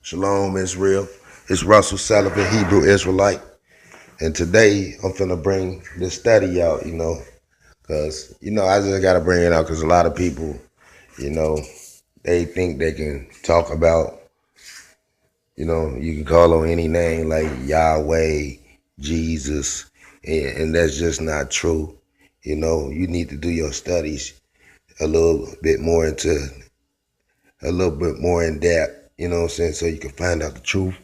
Shalom, Israel. It's Sullivan, Hebrew Israelite. And today I'm finna bring this study out, because, I just got to bring it out because a lot of people, they think they can talk about, you can call on any name like Yahweh, Jesus, and that's just not true. You need to do your studies a little bit more in depth, so you can find out the truth.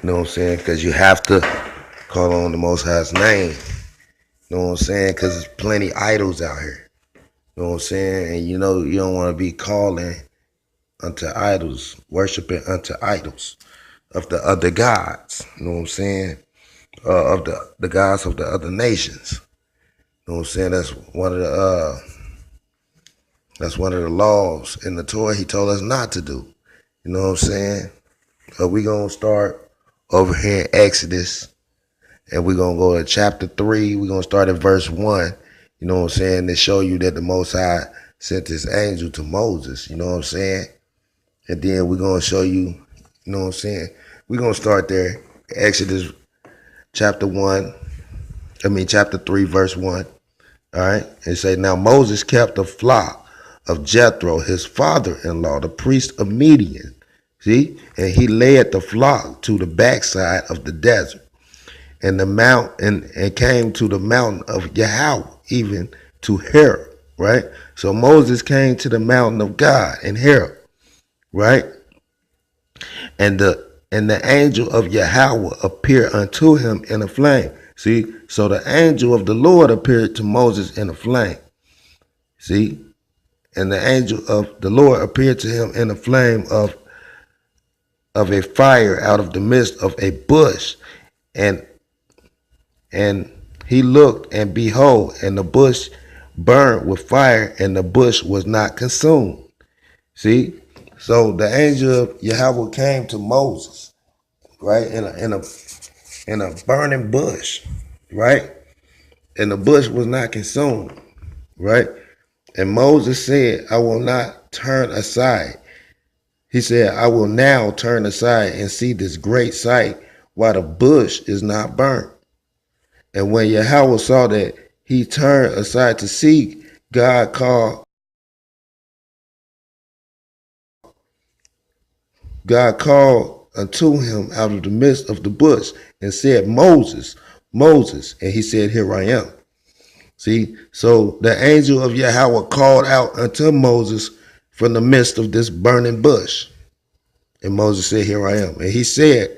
Because you have to call on the Most High's name. Because there's plenty idols out here. And you don't want to be calling unto idols, worshiping unto idols of the other gods. Of the gods of the other nations. That's one of the laws in the Torah he told us not to do. So we're going to start over here in Exodus, and we're going to go to chapter 3. We're going to start at verse 1, to show you that the Most High sent his angel to Moses, And then we're going to show you, We're going to start there, Exodus chapter 3, verse 1. All right. It say, now Moses kept a flock of Jethro, his father-in-law, the priest of Midian. See? And he led the flock to the backside of the desert and and came to the mountain of YAHAWAH, even to Horeb, right? So Moses came to the mountain of God in Horeb, right? And the angel of YAHAWAH appeared unto him in a flame. See? So the angel of the Lord appeared to Moses in a flame. See? And the angel of the Lord appeared to him in a flame of a fire out of the midst of a bush. And he looked, and behold, and the bush burned with fire, and the bush was not consumed. See? So the angel of YAHAWAH came to Moses, right, in a burning bush, right? And the bush was not consumed, right? And Moses said, I will not turn aside. He said, I will now turn aside and see this great sight while the bush is not burnt. And when YAHAWAH saw that he turned aside to see, God called unto him out of the midst of the bush and said, Moses, Moses. And he said, here I am. See, so the angel of YAHAWAH called out unto Moses from the midst of this burning bush. And Moses said, here I am. And he said,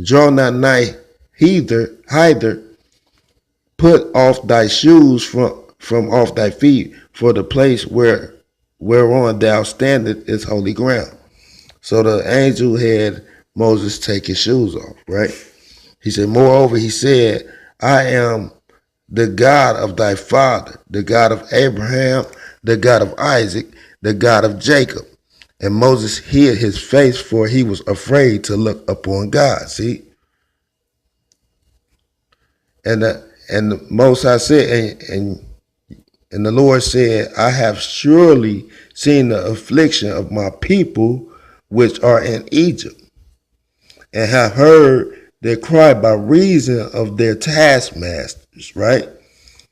draw not nigh hither, put off thy shoes from off thy feet, for the place whereon thou standest is holy ground. So the angel had Moses take his shoes off, right? He said, moreover, he said, I am the God of thy father, the God of Abraham, the God of Isaac, the God of Jacob. And Moses hid his face, for he was afraid to look upon God. See? And the Most High said, and the Lord said, I have surely seen the affliction of my people which are in Egypt, and have heard their cry by reason of their taskmasters, right?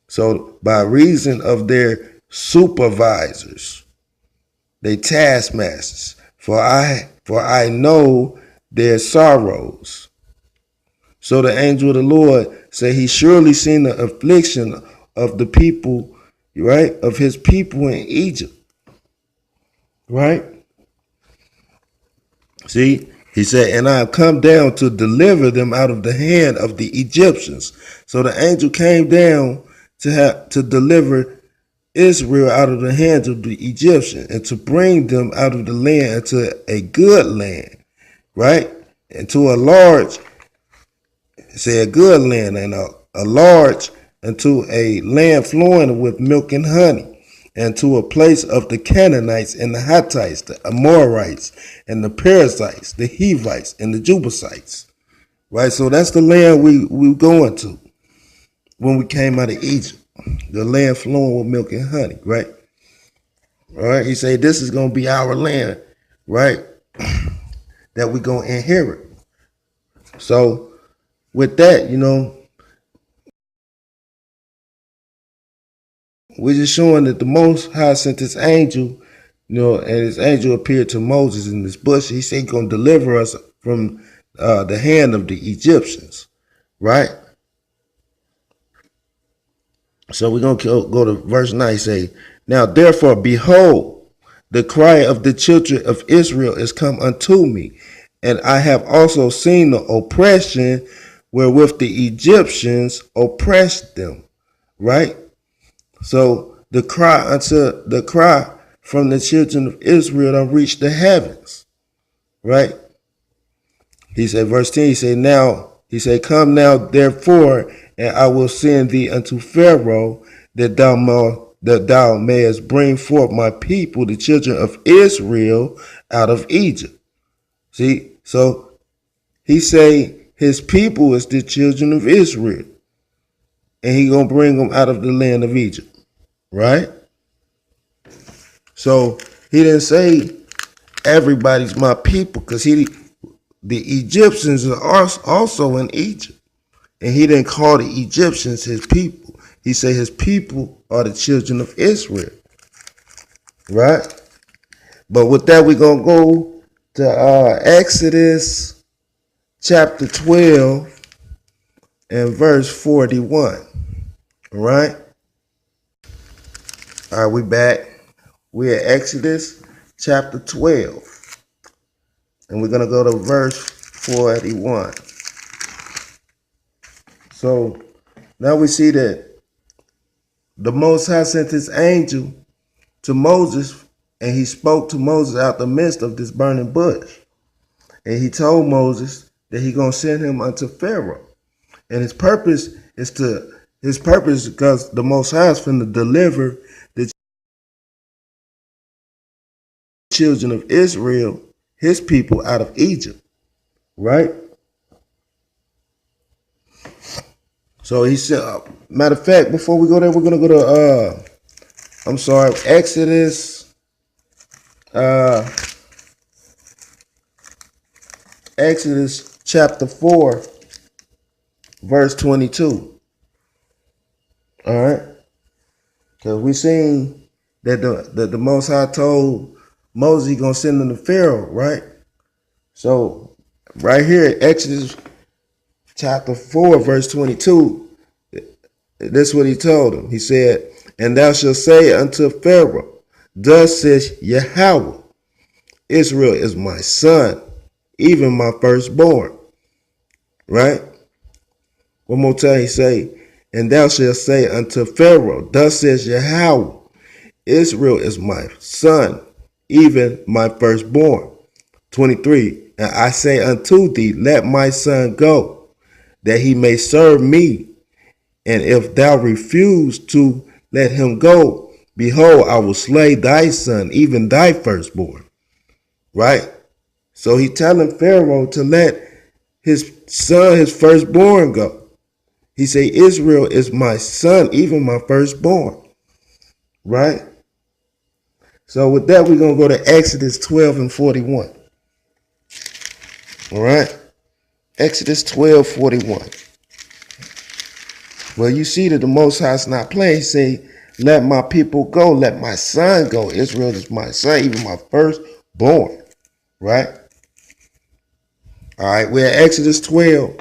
So by reason of their supervisors, they taskmasters, for I know their sorrows. So the angel of the Lord said he surely seen the affliction of the people, right? Of his people in Egypt, right? See, he said, and I have come down to deliver them out of the hand of the Egyptians. So the angel came down to deliver Israel out of the hands of the Egyptians and to bring them out of the land into a good land, right? Into a large, say a good land, and a large, into a land flowing with milk and honey, and to a place of the Canaanites and the Hittites, the Amorites and the Perizzites, the Hivites and the Jebusites, right? So that's the land we going to when we came out of Egypt, the land flowing with milk and honey, right? All right, he said this is going to be our land, right? that we're going to inherit. So with that, we're just showing that the Most High sent this angel, and this angel appeared to Moses in this bush. He said he's going to deliver us from the hand of the Egyptians, right? So we're going to go to verse 9. Say, now therefore, behold, the cry of the children of Israel is come unto me, and I have also seen the oppression wherewith the Egyptians oppressed them, right? So the cry from the children of Israel don't reach the heavens, right? He said, verse 10, he said, now, he said, come now, therefore, and I will send thee unto Pharaoh, that thou mayest bring forth my people, the children of Israel, out of Egypt. See, so he say his people is the children of Israel, and he gonna bring them out of the land of Egypt, right? So he didn't say everybody's my people, because the Egyptians are also in Egypt. And he didn't call the Egyptians his people. He said his people are the children of Israel. Right? But with that, we're going to go to Exodus chapter 12 and verse 41. All right? All right, we back. We're at Exodus chapter 12. And we're going to go to verse 41. So now we see that the Most High sent his angel to Moses, and he spoke to Moses out the midst of this burning bush. And he told Moses that he gonna send him unto Pharaoh. And his purpose is because the Most High is finna deliver the children of Israel, his people, out of Egypt. Right? So he said, matter of fact, before we go there, we're gonna go to Exodus chapter 4, verse 22. All right, because we seen that the Most High told Moses he gonna send them to Pharaoh, right? So right here, Exodus chapter 4, verse 22. That's what he told him. He said, and thou shalt say unto Pharaoh, thus says YAHAWAH, Israel is my son, even my firstborn. Right? One more time he say, and thou shalt say unto Pharaoh, thus says YAHAWAH, Israel is my son, even my firstborn. 23, and I say unto thee, let my son go, that he may serve me. And if thou refuse to let him go, behold, I will slay thy son, even thy firstborn. Right? So he telling Pharaoh to let his son, his firstborn, go. He say, Israel is my son, even my firstborn. Right? So with that, we're going to go to Exodus 12 and 41. All right? Exodus 12, 41. Well, you see that the Most High is not playing. He say, let my people go. Let my son go. Israel is my son, even my firstborn. Right? All right, we're at Exodus 12.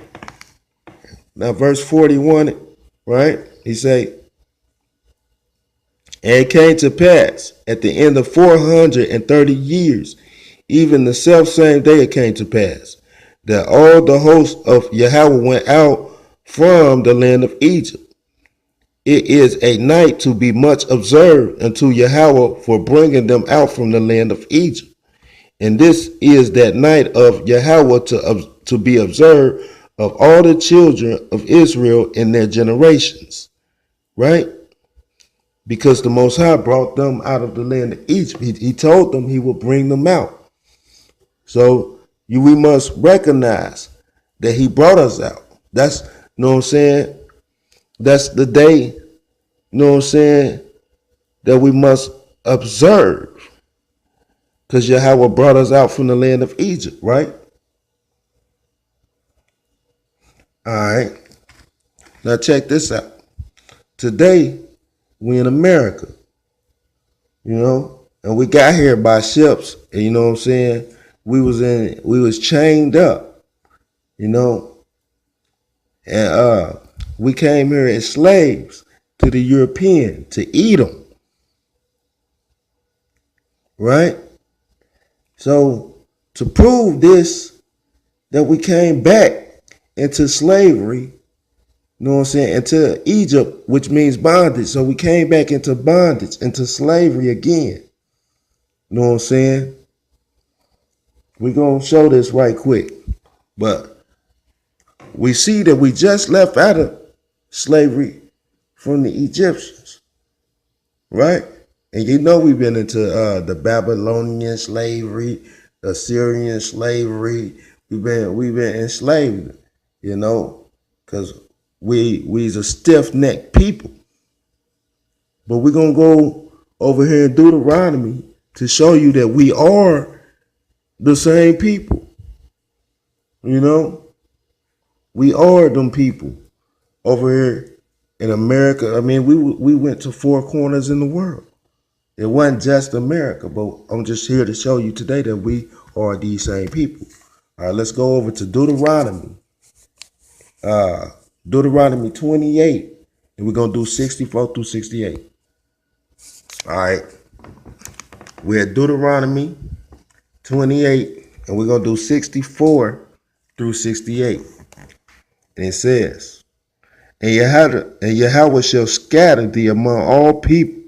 Now, verse 41, right? He say, and it came to pass at the end of 430 years, even the selfsame day it came to pass, that all the hosts of YAHAWAH went out from the land of Egypt. It is a night to be much observed unto YAHAWAH for bringing them out from the land of Egypt. And this is that night of YAHAWAH to be observed of all the children of Israel in their generations. Right? Because the Most High brought them out of the land of Egypt. He told them he will bring them out. So we must recognize that he brought us out. That's, you know what I'm saying? That's the day, you know what I'm saying, that we must observe. Because YAHAWAH brought us out from the land of Egypt, right? All right. Now check this out. Today, we in America, and we got here by ships, and you know what I'm saying? We was chained up, you know, and we came here as slaves to the European to eat them, right? So to prove this, that we came back into slavery, you know what I'm saying, into Egypt, which means bondage. So we came back into bondage, into slavery again. You know what I'm saying? We're going to show this right quick. But we see that we just left out of slavery from the Egyptians, right? And you know we've been into the Babylonian slavery, the Assyrian slavery. We've been enslaved, because we's a stiff-necked people. But we're gonna go over here in Deuteronomy to show you that we are the same people. We are them people over here in America. I mean, we went to 4 corners in the world. It wasn't just America, but I'm just here to show you today that we are these same people. All right, let's go over to Deuteronomy. Deuteronomy 28, and we're going to do 64 through 68. All right. We're at Deuteronomy 28, and we're going to do 64 through 68. And it says, and Yahweh shall scatter thee among all people,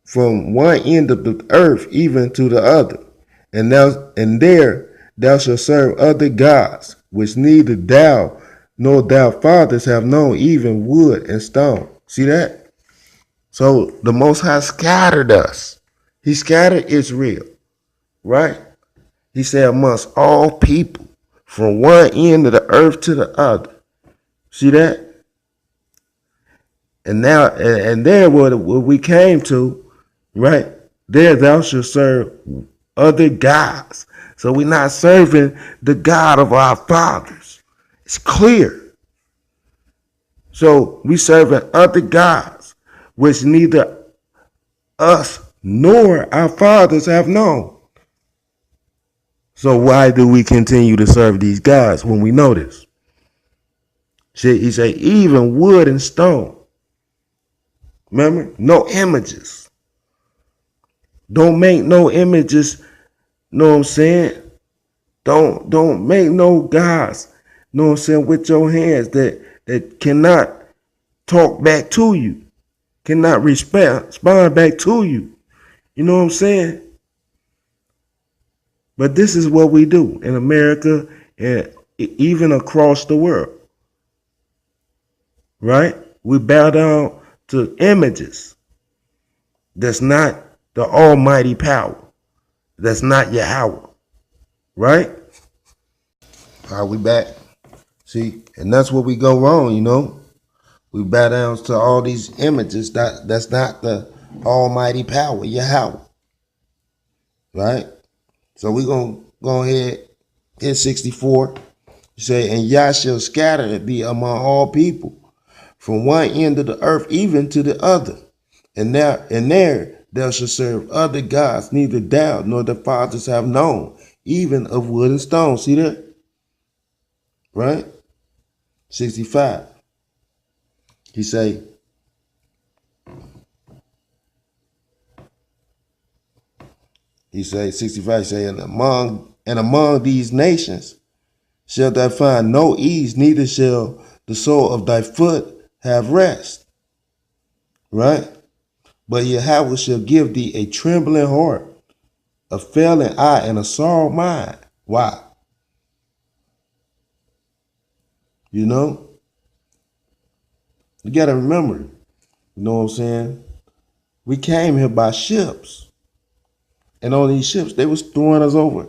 from one end of the earth even to the other, and there thou shalt serve other gods, which neither thou nor thy fathers have known, even wood and stone. See that? So the Most High scattered us. He scattered Israel, right? He said amongst all people, from one end of the earth to the other. See that? And now, and there what we came to, right? There thou shalt serve other gods. So we're not serving the God of our fathers. It's clear. So we serving other gods, which neither us nor our fathers have known. So why do we continue to serve these gods when we know this? He said, even wood and stone. Remember? No images. Don't make no images. Know what I'm saying? Don't make no gods. Know what I'm saying? With your hands that cannot talk back to you, cannot respond back to you. You know what I'm saying? But this is what we do in America and even across the world, right? We bow down to images. That's not the almighty power. That's not Yahawah, right? All right, we back. See, and that's where we go wrong, We bow down to all these images. That's not the almighty power, Yahawah, right? So we're going to go ahead, hit 64. You say, and Yah shall scatter thee among all people, from one end of the earth even to the other. And there thou shalt serve other gods, neither thou nor the fathers have known, even of wood and stone. See that? Right? 65. He say, 65, he say, and among these nations shalt thou find no ease, neither shall the sole of thy foot have rest. Right? But Yahweh shall give thee a trembling heart, a failing eye, and a sorrow mind. Why? You got to remember, you know what I'm saying? We came here by ships. And on these ships, they was throwing us over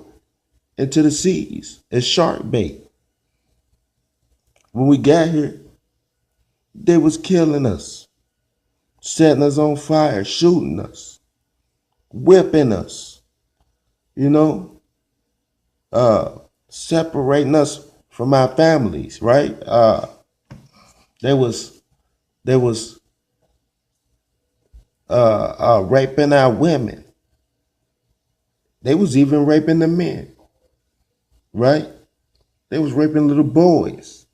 into the seas as shark bait. When we got here, they was killing us, setting us on fire, shooting us, whipping us, separating us from our families, right? They was raping our women. They was even raping the men, right? They was raping little boys,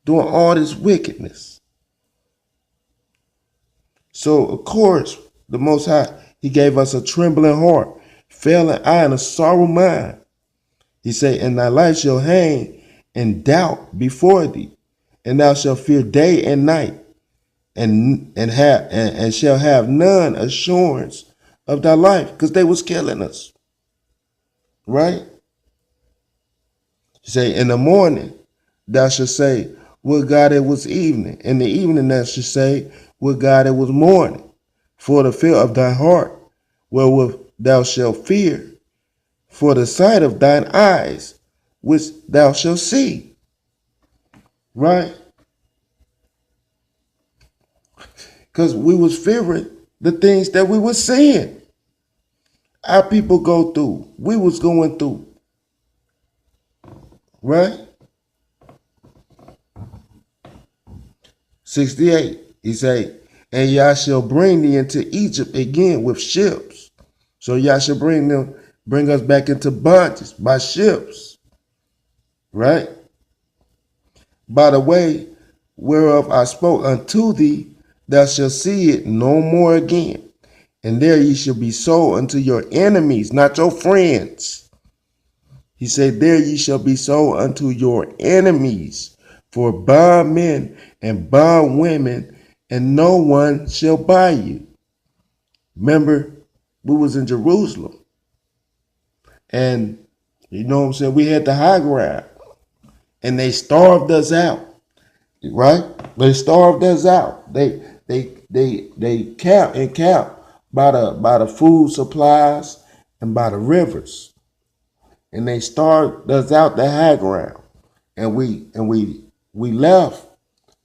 doing all this wickedness. So of course, the Most High, He gave us a trembling heart, failing eye, and a sorrow mind. He said, "And thy life shall hang in doubt before thee, and thou shalt fear day and night, and shall have none assurance of thy life," because they was killing us, right? He say, "In the morning thou shalt say, would God it was evening. In the evening thou shalt say, would God it was morning. For the fear of thy heart, wherewith thou shalt fear, for the sight of thine eyes, which thou shalt see." Right? Because we was fearing the things that we was seeing. Our people go through. We was going through. Right? 68. He say, "And Yah shall bring thee into Egypt again with ships." So Yah shall bring us back into bondage by ships. Right? "By the way whereof I spoke unto thee, thou shalt see it no more again. And there ye shall be sold unto your enemies," not your friends. He said, "There ye shall be sold unto your enemies for bondmen and bondwomen, and no one shall buy you." Remember, we was in Jerusalem. And you know what I'm saying? We had the high ground. And they starved us out. Right? They starved us out. They camped by the food supplies and by the rivers. And they starved us out the high ground. And we left.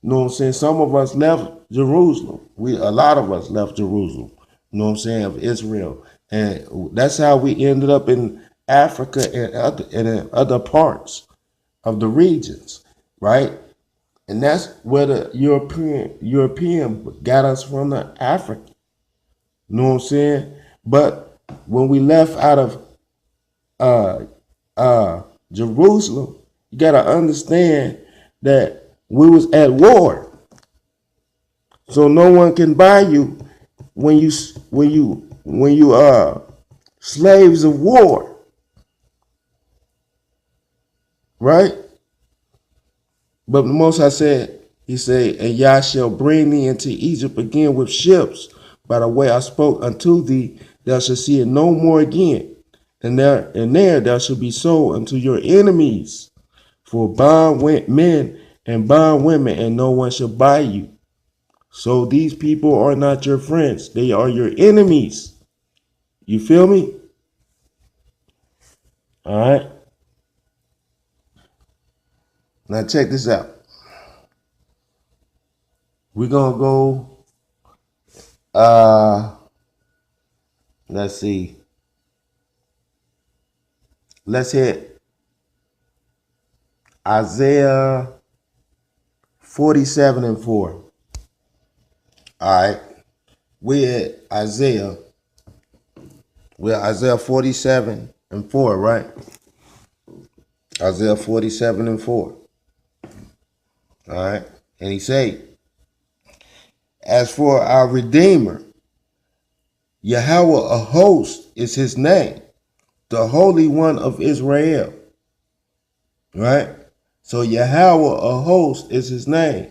You know what I'm saying? Some of us left Jerusalem. A lot of us left Jerusalem. You know what I'm saying? Of Israel. And that's how we ended up in Africa and in other parts of the regions, right? And that's where the European got us from, the African. You know what I'm saying? But when we left out of Jerusalem, you gotta understand that we was at war. So no one can buy you when you slaves of war. Right? But the Most High said, He said, "And Yah shall bring thee into Egypt again with ships. By the way I spoke unto thee, thou shalt see it no more again. And there thou shalt be sold unto your enemies for bond men and bond women, and no one shall buy you." So these people are not your friends. They are your enemies. You feel me? All right. Now check this out. We're going to go, let's see. Let's hit Isaiah 47 and 4. All right. We're Isaiah 47 and 4, right? Isaiah 47 and 4. All right. And he say, "As for our Redeemer, YAHAWAH, a host is his name, the Holy One of Israel." Right? So YAHAWAH, a host is his name,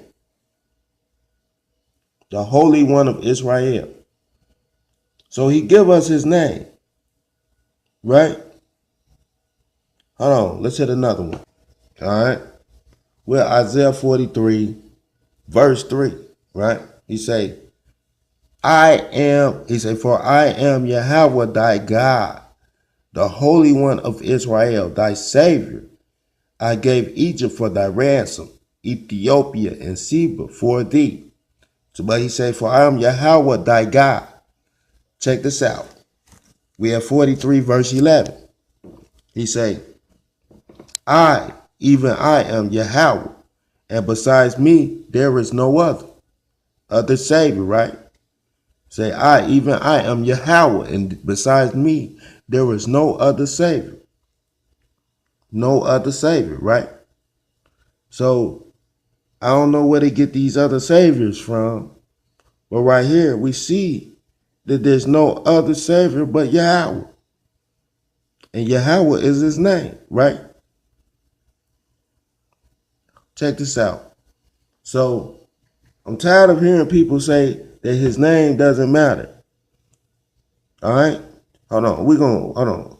the Holy One of Israel. So he give us his name. Right? Hold on. Let's hit another one. All right. We're Isaiah 43, verse 3. Right? He say, "For I am YAHAWAH thy God, the Holy One of Israel, thy Savior. I gave Egypt for thy ransom, Ethiopia and Seba for thee." So, but he said, "For I am YAHAWAH thy God." Check this out. We have 43 verse 11. He say, "I even I am Yahawah, and besides me there is no other Savior, right? Say, even I am Yahawah, and besides me there is no other Savior. No other Savior, right? So I don't know where they get these other saviors from, but right here we see that there's no other Savior but Yahawah. And Yahawah is his name, right? Check this out. So I'm tired of hearing people say that his name doesn't matter. All right? Hold on. Hold on.